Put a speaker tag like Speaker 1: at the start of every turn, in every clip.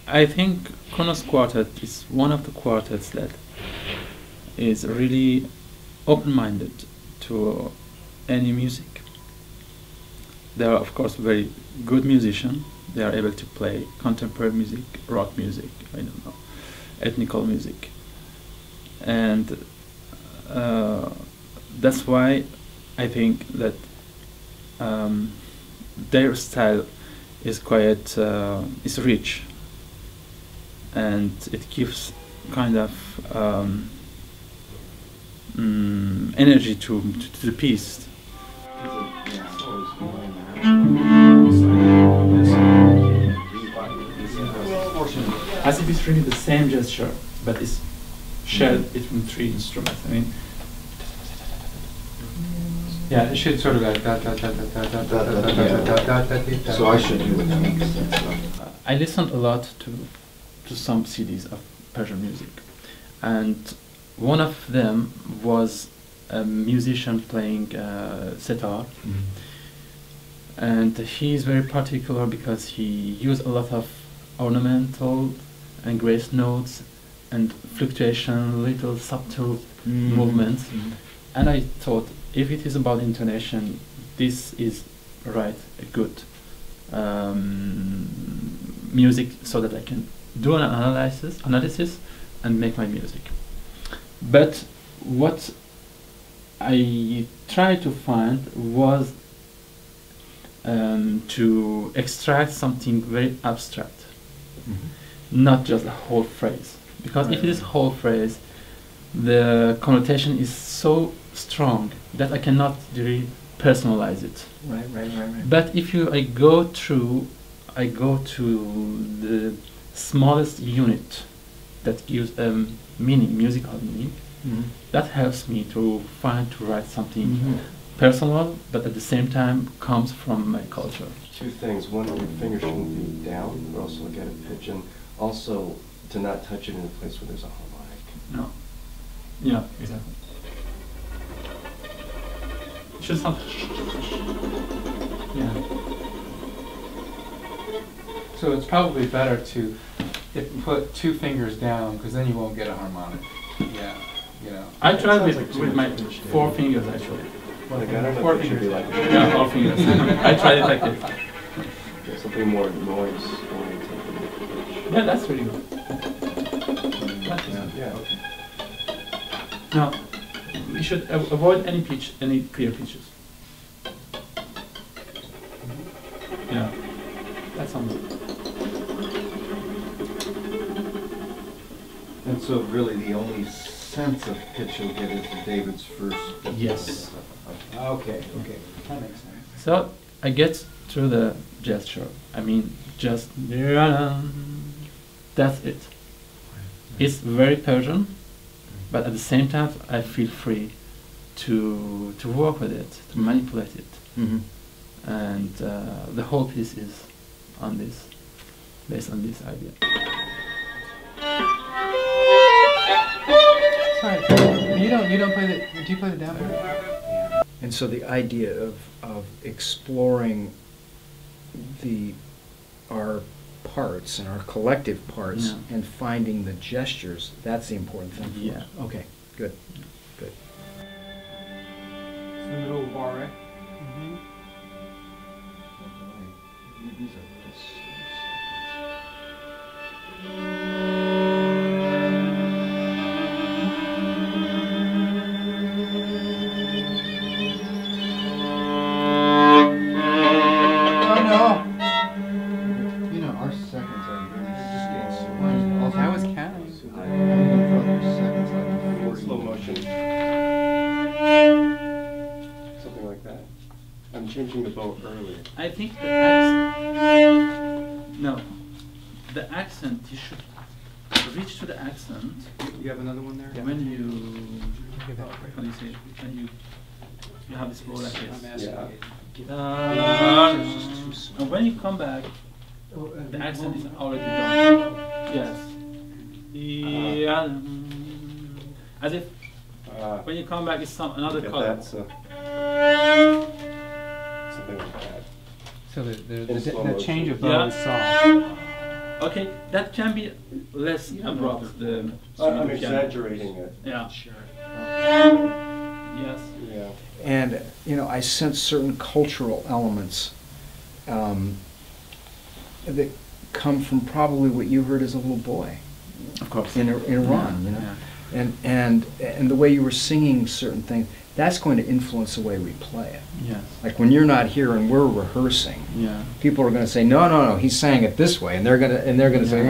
Speaker 1: I think Kronos Quartet is one of the quartets that is really open-minded to any music. They are, of course, very good musicians. They are able to play contemporary music, rock music, I don't know, ethnical music. And that's why I think that their style is quite is rich, and it gives kind of energy to the piece. As if it's really the same gesture, but it's shared between three instruments. I mean,
Speaker 2: yeah, it should sort of like da da da da da da da da da da da.
Speaker 3: So I should do with that.
Speaker 1: I listened a lot to some CDs of Persian music, and one of them was a musician playing sitar, and he is very particular because he used a lot of ornamental and grace notes and fluctuation, little subtle movements, and I thought, if it is about intonation, this is a good music, so that I can do an analysis and make my music. But what I tried to find was to extract something very abstract, not just a whole phrase. Because if it is a whole phrase, the connotation is so strong that I cannot really personalize it.
Speaker 4: Right.
Speaker 1: But if I go to the smallest unit that gives meaning, musical meaning, that helps me to write something personal, but at the same time comes from my culture.
Speaker 3: Two things. One, your finger shouldn't be down, but also get a pitch, and also to not touch it in a place where there's a harmonic.
Speaker 1: No. Yeah, exactly. It should sound. Yeah.
Speaker 2: So it's probably better to put two fingers down, because then you won't get a harmonic. Yeah, you know.
Speaker 1: I tried
Speaker 3: sounds
Speaker 1: with,
Speaker 3: like
Speaker 1: with my 4 fingers actually.
Speaker 3: Like, I don't know
Speaker 1: Four
Speaker 3: if it should be
Speaker 1: fingers.
Speaker 3: like
Speaker 1: Yeah, 4 fingers. I tried it like this.
Speaker 3: yeah, something more noise oriented.
Speaker 1: Yeah, that's really good.
Speaker 3: Yeah, okay.
Speaker 1: Now, we should avoid any pitch, any clear pitches. Yeah, that sounds good.
Speaker 5: And so really the only sense of pitch you'll get is David's first.
Speaker 1: Yes.
Speaker 4: Okay, that makes sense.
Speaker 1: So I get through the gesture. I mean, just that's it. It's very Persian, but at the same time, I feel free to work with it, to manipulate it, and the whole piece is on this, based on this idea.
Speaker 2: Sorry, you don't play the. Do you play the down?
Speaker 4: And so the idea of exploring our parts and our collective parts and finding the gestures, that's the important thing for us. Okay, good.
Speaker 2: In the middle of the bar, right?
Speaker 5: These are just
Speaker 2: Oh no!
Speaker 5: you know, our seconds are just getting so
Speaker 2: I was counting.
Speaker 5: seconds like 40.
Speaker 3: Slow motion. Something like that. I'm changing the bow earlier.
Speaker 1: I think the accent. No, the accent. You should reach to the accent
Speaker 2: You have another one there?
Speaker 1: when you. How do you say it? When you have this bow like this.
Speaker 3: Yeah.
Speaker 1: And when you come back, the accent is already done. Yes. As if when you come back, it's another
Speaker 3: Get
Speaker 1: color.
Speaker 3: that, so something like that.
Speaker 2: So
Speaker 3: In slow
Speaker 2: the
Speaker 3: motion.
Speaker 2: change of bow
Speaker 1: Yeah.
Speaker 2: is soft.
Speaker 1: Okay, that can be less abrupt. The
Speaker 3: I'm
Speaker 1: piano.
Speaker 3: exaggerating it.
Speaker 1: Yeah.
Speaker 4: Sure.
Speaker 1: Yes.
Speaker 3: Yeah.
Speaker 4: And, you know, I sense certain cultural elements that come from probably what you heard as a little boy
Speaker 1: Of course.
Speaker 4: in Iran, you know? And the way you were singing certain things, that's going to influence the way we play it.
Speaker 1: Yes.
Speaker 4: Like when you're not here and we're rehearsing,
Speaker 1: Yeah.
Speaker 4: people are going to say, no, he sang it this way, and they're going to say,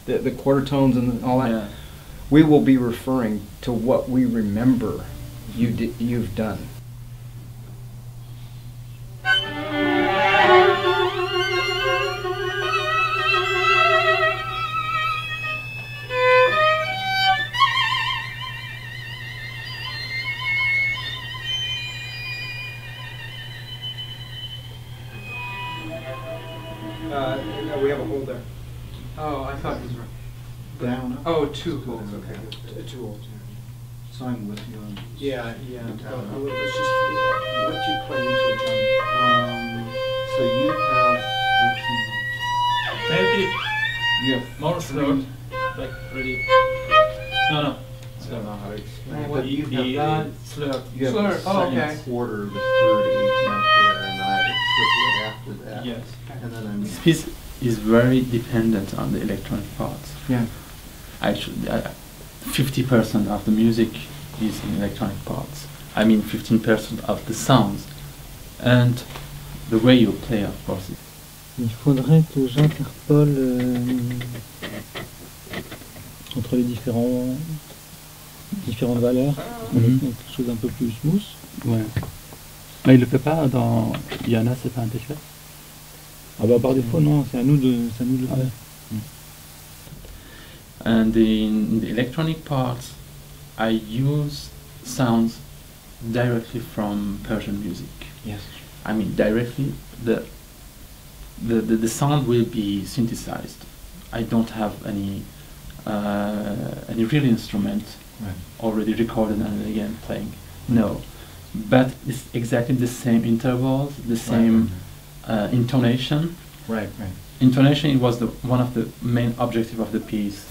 Speaker 4: the quarter tones and all that.
Speaker 1: Yeah.
Speaker 4: We will be referring to what we remember you've done.
Speaker 5: No, we have a hold there.
Speaker 2: Oh, I thought these were.
Speaker 5: Down. Up.
Speaker 2: Oh, two holds, okay.
Speaker 5: Two holds. Sign with you on.
Speaker 2: Yeah.
Speaker 5: Down, up.
Speaker 4: Let's just, what you play into a drum?
Speaker 5: So you have. Let's see.
Speaker 1: Maybe
Speaker 5: You have
Speaker 1: more
Speaker 5: three-
Speaker 1: slow. Like really. No.
Speaker 5: I don't know how to explain it,
Speaker 2: What
Speaker 5: but you have
Speaker 1: Slur.
Speaker 5: you have
Speaker 2: Slur,
Speaker 5: the
Speaker 2: oh,
Speaker 5: second
Speaker 2: okay.
Speaker 5: quarter, the third, eighth, ninth there, and I have a triplet after that.
Speaker 1: Yes.
Speaker 5: And then I'm.
Speaker 1: This piece is very dependent on the electronic parts.
Speaker 4: Yeah.
Speaker 1: Actually, 50% of the music is in electronic parts. I mean 15% of the sounds. And the way you play, of course.
Speaker 6: Il faudrait que j'interpole entre les différentes valeurs,
Speaker 7: Mhm.
Speaker 6: quelque chose d'un peu plus smooth.
Speaker 7: Ouais. Mais il le fait pas dans Yana, c'est pas un déchet.
Speaker 6: Ah bah par défaut non, c'est à nous de le faire.
Speaker 1: And in the electronic parts, I use sounds directly from Persian music.
Speaker 4: Yes.
Speaker 1: I mean directly. The sound will be synthesized. I don't have any real instrument
Speaker 4: Right.
Speaker 1: already recorded and again playing. No, but it's exactly the same intervals, the same intonation.
Speaker 4: Right.
Speaker 1: Intonation was one of the main objective of the piece.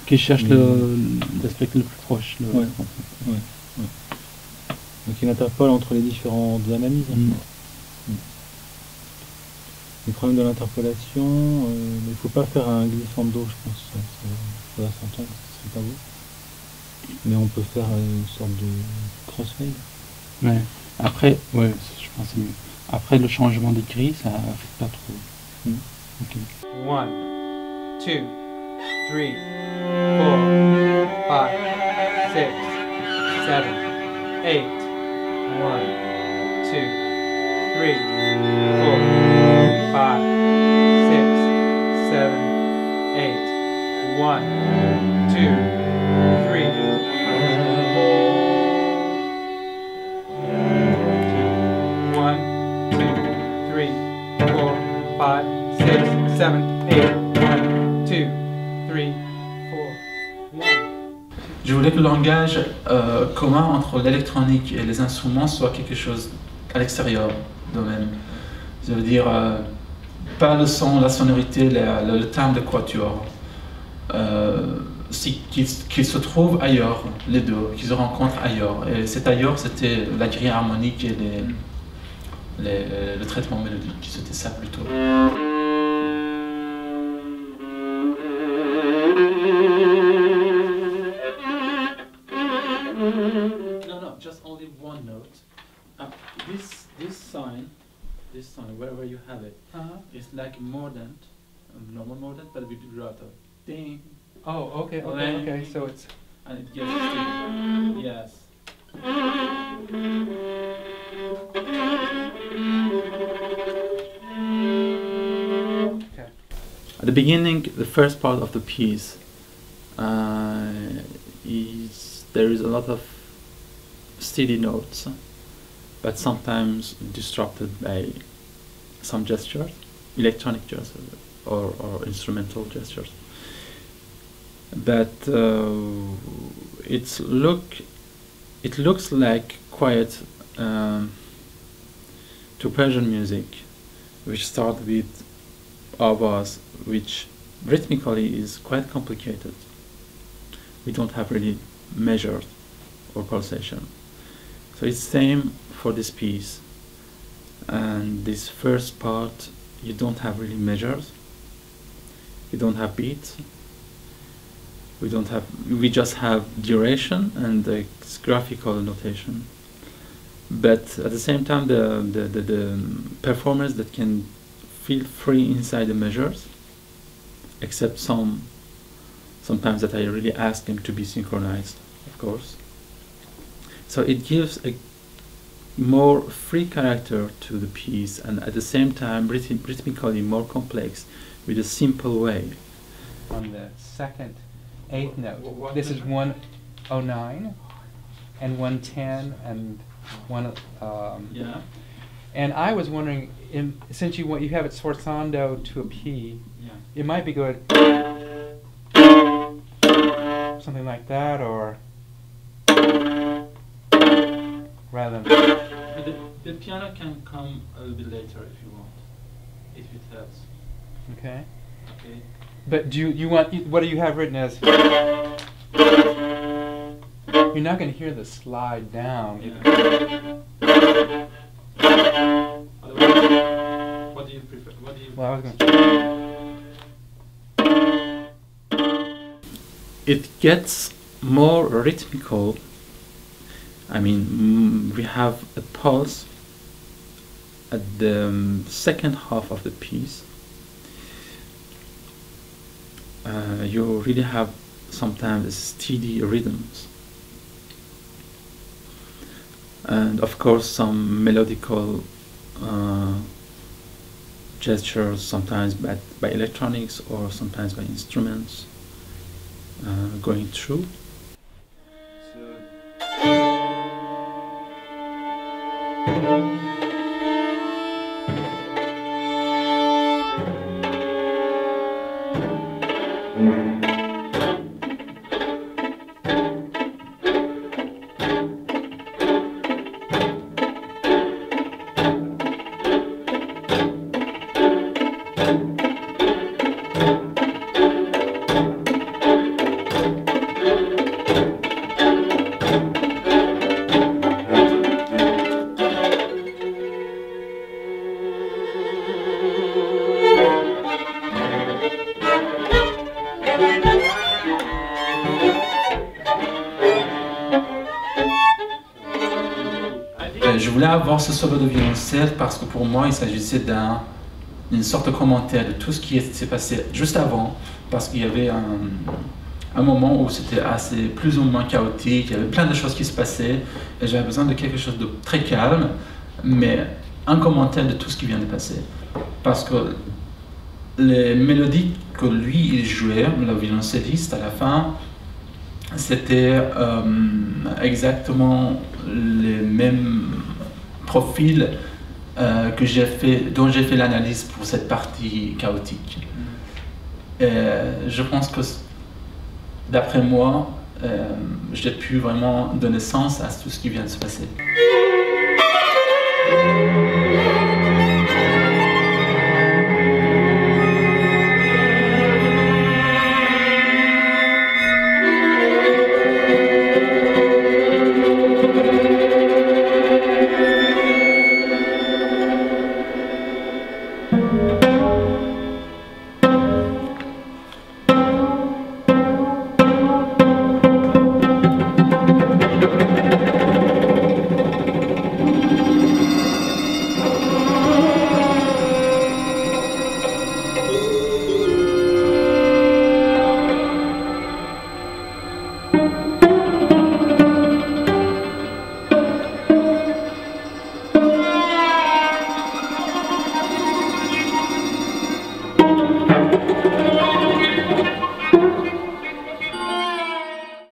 Speaker 7: Qui cherche l'aspect le plus proche.
Speaker 6: Ouais. Donc il interpole entre les différentes analyses.
Speaker 7: Mm.
Speaker 6: Le problème de l'interpolation, il ne faut pas faire un glissando, je pense. Ça va s'entendre, ce serait pas beau. Mais on peut faire une sorte de crossfade.
Speaker 7: Ouais. Après, ouais, je pense que c'est mieux. Après le changement de gris, ça affecte pas trop.
Speaker 6: Mm.
Speaker 7: Ok.
Speaker 2: 1, 2, 3, 4, 5, 6, 7, 8. 1, 2, 3, 4, 5, 6, 7, 8. 1, 2, 3, 1, 2, 3, 4, 5, 6, 7, 8. 1, 2, 3, 4, 1.
Speaker 1: Je voulais que le langage commun entre l'électronique et les instruments soit quelque chose à l'extérieur d'eux-mêmes. Ça veut dire pas le son, la sonorité, le timbre de quatuor. Qu'ils se trouvent ailleurs, les deux, qu'ils se rencontrent ailleurs. Et cet ailleurs, c'était la grille harmonique et le traitement mélodique. C'était ça plutôt. No, just only one note. This sign, wherever you have it, is like mordant, normal mordant, but with vibrato. Ding,
Speaker 2: Oh, okay, so it's.
Speaker 1: and it gets steady. Yes.
Speaker 2: Okay.
Speaker 1: At the beginning, the first part of the piece there is a lot of steady notes, but sometimes disrupted by some gestures, electronic gestures or instrumental gestures. But it looks like quite to Persian music, which start with avaz, which rhythmically is quite complicated. We don't have really measures or pulsation. So it's same for this piece. And this first part, you don't have really measures. You don't have beats. We just have duration and the graphical notation. But at the same time, the performers that can feel free inside the measures, except sometimes that I really ask them to be synchronized, of course. So it gives a more free character to the piece, and at the same time rhythmically more complex with a simple way.
Speaker 2: On the second eighth note, this is 109 and 110 and one.
Speaker 1: Yeah.
Speaker 2: And I was wondering, since you have it sforzando to a P,
Speaker 1: Yeah.
Speaker 2: it might be good something like that, or rather than.
Speaker 1: But the piano can come a little bit later if you want, if it helps.
Speaker 2: Okay.
Speaker 1: Okay.
Speaker 2: But do you want, what do you have written as? You're not going to hear the slide down.
Speaker 1: Yeah. Otherwise, what do you prefer? What do you?
Speaker 2: Well, I was going.
Speaker 1: It gets more rhythmical. I mean, we have a pulse at the second half of the piece. You really have sometimes steady rhythms. And of course some melodical gestures, sometimes by electronics or sometimes by instruments going through. Je voulais avoir ce solo de violoncelle parce que pour moi il s'agissait d'une sorte de commentaire de tout ce qui s'est passé juste avant, parce qu'il y avait un moment où c'était assez plus ou moins chaotique, il y avait plein de choses qui se passaient et j'avais besoin de quelque chose de très calme, mais un commentaire de tout ce qui vient de passer. Parce que les mélodies que lui il jouait, le violoncelliste à la fin, c'était exactement les mêmes profils dont j'ai fait l'analyse pour cette partie chaotique. Je pense que, d'après moi, j'ai pu vraiment donner sens à tout ce qui vient de se passer.